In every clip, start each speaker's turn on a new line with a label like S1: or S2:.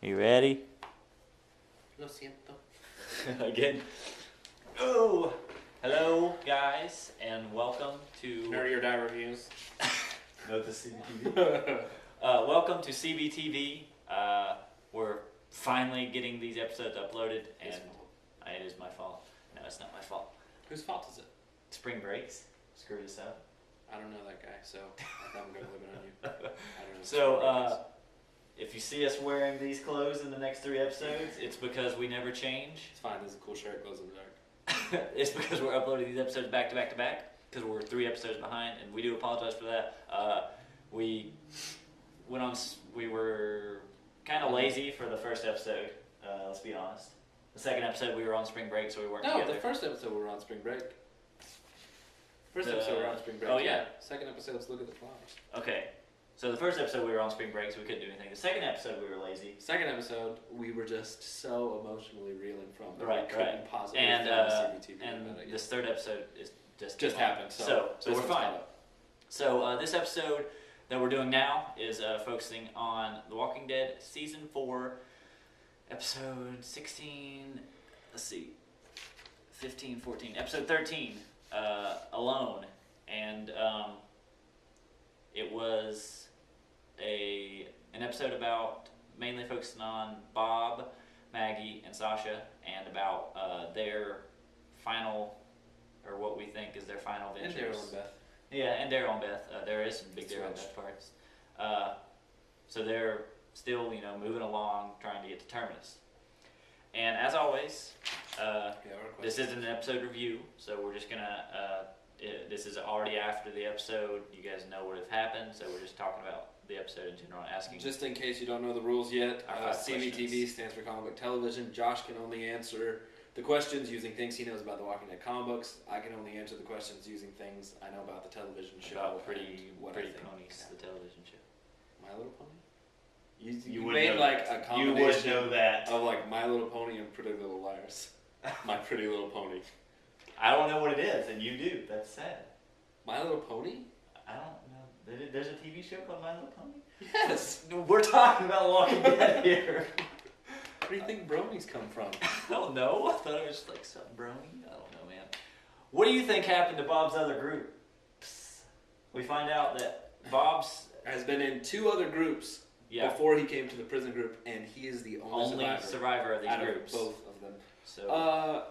S1: You ready?
S2: Lo siento.
S1: Again. Oh, hello guys, and welcome to
S2: Nerdy or Die Reviews.
S1: no, the CBTV. Welcome to CBTV. We're finally getting these episodes uploaded, and it is my fault. No, it's not my fault.
S2: Whose fault is it?
S1: Spring breaks screwed us up.
S2: I don't know that guy, so I'm gonna blame it on you. I don't know.
S1: So, if you see us wearing these clothes in the next 3 episodes, it's because we never change.
S2: It's fine. This is a cool shirt. It glows in the dark.
S1: It's because we're uploading these episodes back to back to back, because we're 3 episodes behind, and we do apologize for that. We were kind of lazy for the first episode, let's be honest. The second episode we were on spring break, so we weren't together.
S2: No, the first episode we were on spring break. First episode we were on spring break.
S1: Oh, yeah.
S2: Second episode, let's look at the flowers.
S1: Okay. So the first episode we were on spring break, so we couldn't do anything. The second episode we were lazy.
S2: Second episode, we were just so emotionally reeling from that
S1: Right,
S2: we couldn't possibly
S1: and
S2: CBTV
S1: and
S2: about it
S1: this third episode is
S2: just happened. So
S1: we're fine. So this episode that we're doing now is focusing on The Walking Dead Season 4, Episode 16, let's see, 15, 14, Episode 13, Alone. And it was an episode about mainly focusing on Bob, Maggie, and Sasha, and about their final, or what we think is their final ventures.
S2: And Daryl and Beth.
S1: Yeah, and Daryl and Beth. There is some big Daryl and Beth parts. So they're still, moving along, trying to get to Terminus. And as always, this isn't an episode review, so we're just gonna. This is already after the episode. You guys know what has happened, so we're just talking about the episode in general, asking.
S2: Just in case you don't know the rules yet, CBTV
S1: questions.
S2: stands for comic book television. Josh can only answer the questions using things he knows about the Walking Dead comic books. I can only answer the questions using things I know about the television show.
S1: About Pretty
S2: what
S1: Ponies, the television show.
S2: My Little Pony?
S1: You
S2: would
S1: made
S2: know
S1: like
S2: that.
S1: a combination. You would know that.
S2: Of like My Little Pony and Pretty Little Liars. My Pretty Little Pony.
S1: I don't know what it is, and you do. That's sad.
S2: My Little Pony?
S1: I don't know. There's a TV show called My Little Pony?
S2: Yes!
S1: We're talking about Walking Dead here.
S2: Where do you think bronies come from?
S1: I don't know. I thought it was like something brony. I don't know, man. What do you think happened to Bob's other group? We find out that Bob's
S2: has been in 2 other groups before he came to the prison group, and he is the only
S1: survivor of these
S2: out
S1: groups.
S2: Of both of them.
S1: So,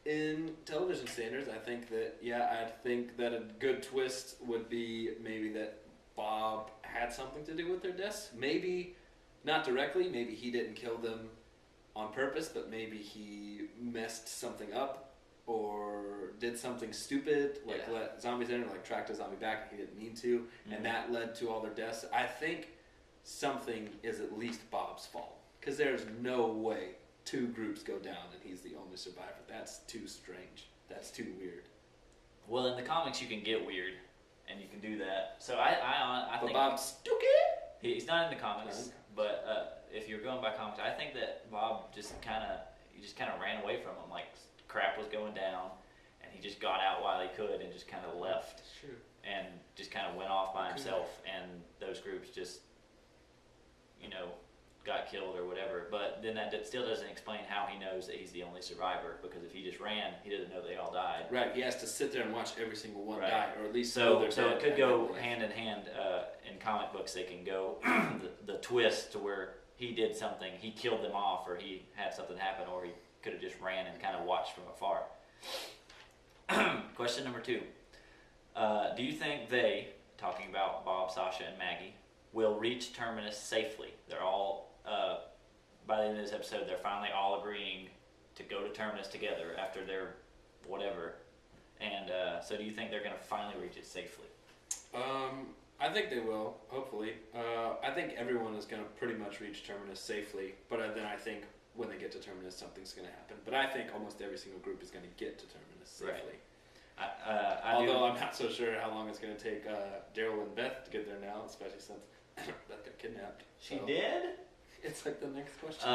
S2: in television standards, I think that a good twist would be maybe that Bob had something to do with their deaths. Maybe not directly. Maybe he didn't kill them on purpose, but maybe he messed something up or did something stupid, like let zombies in or like tracked a zombie back and he didn't mean to, and that led to all their deaths. I think something is at least Bob's fault, because there's no way 2 groups go down and he's the only survivor. That's too strange. That's too weird.
S1: Well, in the comics you can get weird, and you can do that. So I think
S2: Bob's stupid.
S1: He's not in the comics, but if you're going by comics, I think that Bob just kind of ran away from him, like crap was going down, and he just got out while he could and just kind of left.
S2: Sure.
S1: And just kind of went off by himself, and those groups just, got killed or whatever. But then that still doesn't explain how he knows that he's the only survivor, because if he just ran, he doesn't know they all died.
S2: Right, he has to sit there and watch every single one die, or at least
S1: so it could go hand in hand. In comic books, they can go the twist to where he did something, he killed them off, or he had something happen, or he could have just ran and kind of watched from afar. Question number 2. Do you think they, talking about Bob, Sasha, and Maggie, will reach Terminus safely? They're all, by the end of this episode, they're finally all agreeing to go to Terminus together after their whatever. And so do you think they're going to finally reach it safely?
S2: I think they will, hopefully. I think everyone is going to pretty much reach Terminus safely, but then I think when they get to Terminus, something's going to happen. But I think almost every single group is going to get to Terminus safely.
S1: Right.
S2: Although I'm not so sure how long it's going to take Daryl and Beth to get there now, especially since Beth got kidnapped.
S1: She did?
S2: It's like the next question.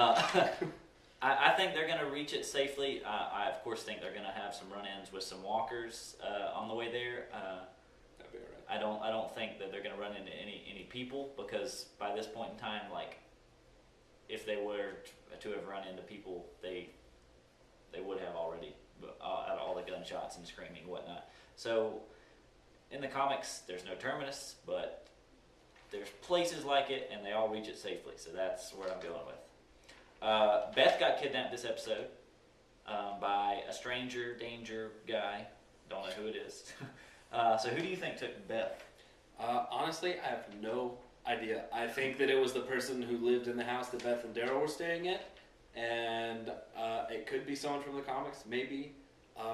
S1: I think they're going to reach it safely. I, of course, think they're going to have some run-ins with some walkers on the way there.
S2: That'd be all right.
S1: I don't think that they're going to run into any people, because by this point in time, like, if they were to have run into people, they would have already at all the gunshots and screaming and whatnot. So in the comics, there's no terminus, but there's places like it, and they all reach it safely. So that's where I'm going with. Beth got kidnapped this episode by a stranger danger guy. Don't know who it is. So who do you think took Beth?
S2: Honestly, I have no idea. I think that it was the person who lived in the house that Beth and Daryl were staying at, and it could be someone from the comics, maybe.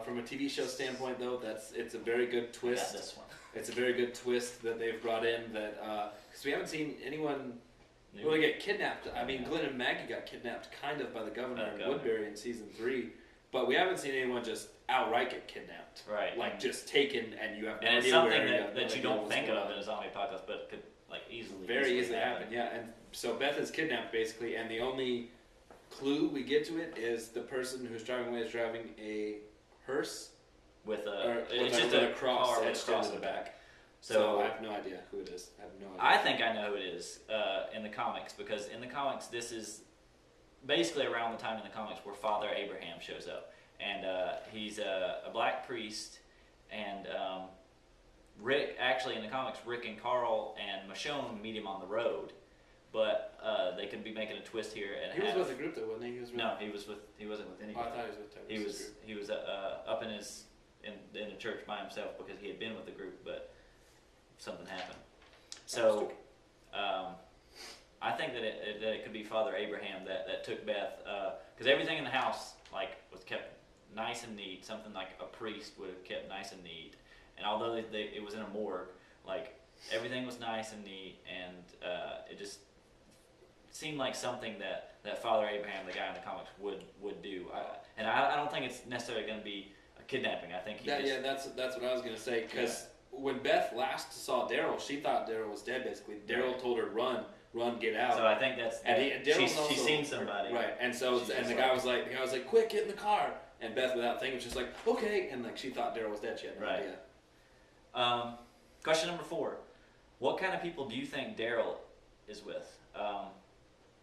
S2: From a TV show standpoint, though, it's a very good twist.
S1: This one.
S2: It's a very good twist that they've brought in. That because we haven't seen anyone really get kidnapped. I mean, Glenn and Maggie got kidnapped kind of by the governor in Woodbury in season 3, but we haven't seen anyone just outright get kidnapped.
S1: Right.
S2: Like just taken, and you have no
S1: and it's
S2: idea
S1: something
S2: where
S1: that you don't think of in a zombie apocalypse, but could like
S2: very easily happen. Yeah, and so Beth is kidnapped basically, and the only clue we get to it is the person who's driving away is driving a hearse
S1: with
S2: it's just a cross etched into the back. So I have no idea who it is. I have no idea.
S1: I think I know who it is in the comics, because in the comics this is basically around the time in the comics where Father Abraham shows up, and he's a black priest, and Rick, actually in the comics, Rick and Carl and Michonne meet him on the road, but they could be making a twist here. And
S2: he was with the group though, wasn't he?
S1: He wasn't with anybody.
S2: Oh, I thought he was with
S1: He was up in the church by himself because he had been with the group, but something happened. So I think that it could be Father Abraham that took Beth, because everything in the house was kept nice and neat. Something like a priest would have kept nice and neat. And although it was in a morgue, everything was nice and neat, and it just seemed like something that Father Abraham, the guy in the comics, would do. I don't think it's necessarily going to be a kidnapping. I think
S2: that's what I was going to say, because when Beth last saw Daryl, she thought Daryl was dead. Basically, Daryl told her, "Run, get out."
S1: So I think that's she's seen somebody,
S2: right? And so the guy was like, "Quick, get in the car!" And Beth, without thinking, was just like, "Okay," and she thought Daryl was dead. She had no idea.
S1: Question number 4: what kind of people do you think Daryl is with?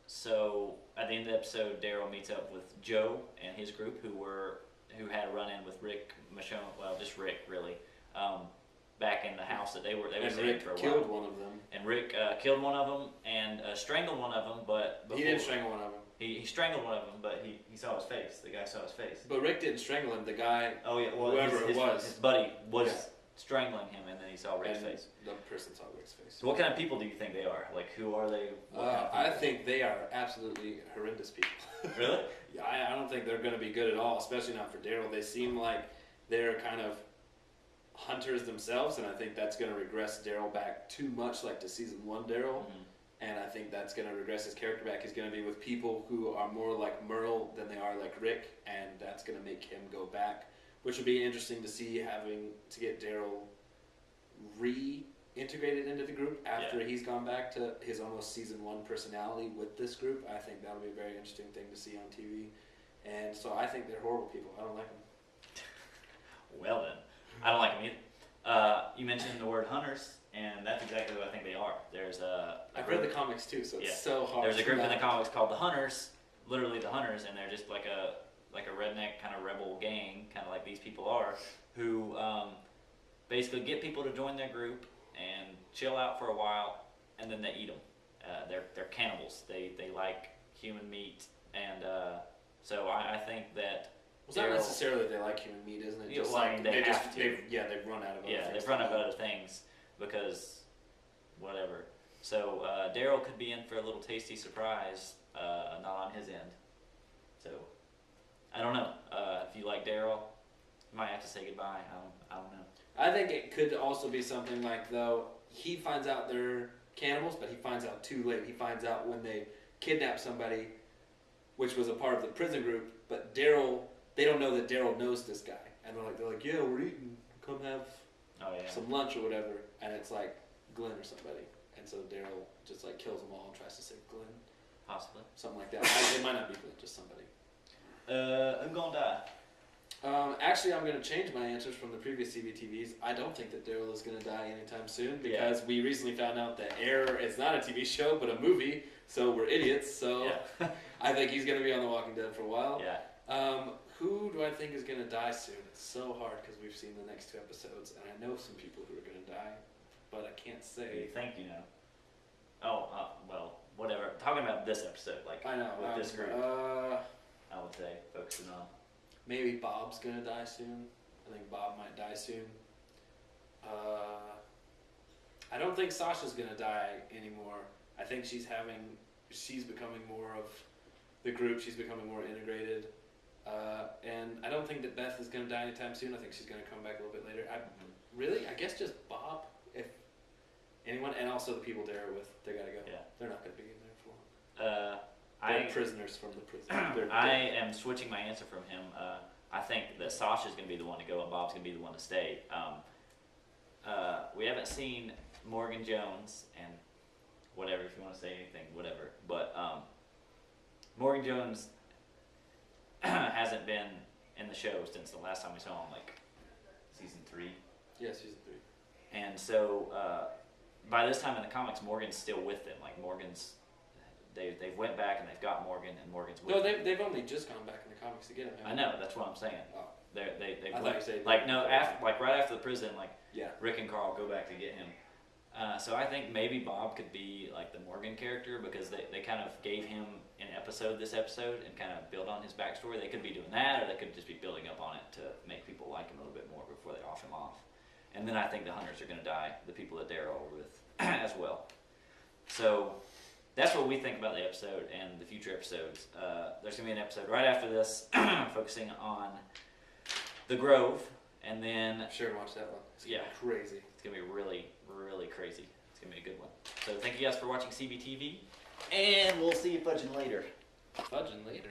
S1: So at the end of the episode, Daryl meets up with Joe and his group, who had a run-in with Rick, Michonne, well, just Rick really, back in the house that they were staying for a while.
S2: Killed one of them.
S1: And Rick killed one of them and strangled one of them, but
S2: he didn't strangle one of them.
S1: He strangled one of them, but he saw his face. The guy saw his face.
S2: But Rick didn't strangle him. The guy,
S1: whoever
S2: it was,
S1: his buddy was strangling him, and then he saw Rick's face.
S2: The person saw Rick's face.
S1: So what kind of people do you think they are? Who are they?
S2: I think they are absolutely horrendous people.
S1: Really?
S2: Yeah, I don't think they're going to be good at all, especially not for Daryl. They seem like they're kind of hunters themselves, and I think that's going to regress Daryl back too much to season 1 Daryl.
S1: Mm-hmm.
S2: And I think that's going to regress his character back. He's going to be with people who are more like Merle than they are like Rick, and that's going to make him go back, which would be interesting to see, having to get Daryl reintegrated into the group after he's gone back to his almost season 1 personality with this group. I think that'll be a very interesting thing to see on TV. And so I think they're horrible people. I don't like them.
S1: Well then, I don't like them either. You mentioned the word hunters, and that's exactly what I think they are. There's
S2: I've read the comics too, so it's so hard.
S1: There's a group in the comics called the Hunters, literally the Hunters, and they're just like a redneck kind of rebel gang, kind of like these people are, who basically get people to join their group and chill out for a while, and then they eat them. They're cannibals. They like human meat, and so I think that.
S2: Well, it's not necessarily that they like human meat, isn't it?
S1: Just
S2: they've run out of other things.
S1: Yeah, they've run out of other things because whatever. So Daryl could be in for a little tasty surprise, not on his end. So I don't know. If you like Daryl, you might have to say goodbye. I don't know.
S2: I think it could also be something though, he finds out they're cannibals, but he finds out too late. He finds out when they kidnap somebody, which was a part of the prison group, but they don't know that Daryl knows this guy. And they're like, yeah, we're eating. Come have some lunch or whatever. And it's Glenn or somebody. And so Daryl just kills them all and tries to save Glenn.
S1: Possibly.
S2: Something like that. It might not be Glenn, just somebody.
S1: Who's gonna die?
S2: Actually, I'm going to change my answers from the previous CBTVs. I don't think that Daryl is going to die anytime soon, because we recently found out that Air is not a TV show but a movie so we're idiots. So
S1: Yeah.
S2: I think he's going to be on The Walking Dead for a while.
S1: Yeah.
S2: Who do I think is going to die soon? It's so hard because we've seen the next 2 episodes, and I know some people who are going to die, but I can't
S1: Who do
S2: say.
S1: you think you know? Oh, well, whatever. Talking about this episode, like
S2: I know.
S1: with this group, I would say focusing on.
S2: Maybe Bob's going to die soon. I think Bob might die soon. I don't think Sasha's going to die anymore. I think she's becoming more of the group. She's becoming more integrated. And I don't think that Beth is going to die anytime soon. I think she's going to come back a little bit later. I guess just Bob, if anyone, and also the people they're with, they got to go.
S1: Yeah.
S2: They're not going to be in there for long. They're
S1: I
S2: prisoners from the prison.
S1: I am switching my answer from him. I think that Sasha's going to be the one to go and Bob's going to be the one to stay. We haven't seen Morgan Jones and whatever, if you want to say anything, whatever. But Morgan Jones hasn't been in the show since the last time we saw him, like season 3.
S2: Yeah, season 3.
S1: And so by this time in the comics, Morgan's still with them. Like they've went back and they've got Morgan, and Morgan's with them.
S2: They've only just gone back in the comics to get him.
S1: I know, that's what I'm saying.
S2: Oh.
S1: They
S2: I thought you said
S1: like no after, like right after the prison, like
S2: Yeah.
S1: Rick and Carl go back to get him. So I think maybe Bob could be like the Morgan character, because they kind of gave him an episode this episode and kind of build on his backstory. They could be doing that, or they could just be building up on it to make people like him a little bit more before they off him off. And then I think the hunters are going to die, the people that Daryl are with as well. So that's what we think about the episode and the future episodes. There's going to be an episode right after this focusing on the Grove, and then
S2: I'm sure to watch that one. It's
S1: yeah,
S2: crazy.
S1: It's gonna be really, really crazy. It's gonna be a good one. So thank you guys for watching CBTV, and we'll see you fudging later.
S2: Fudging later.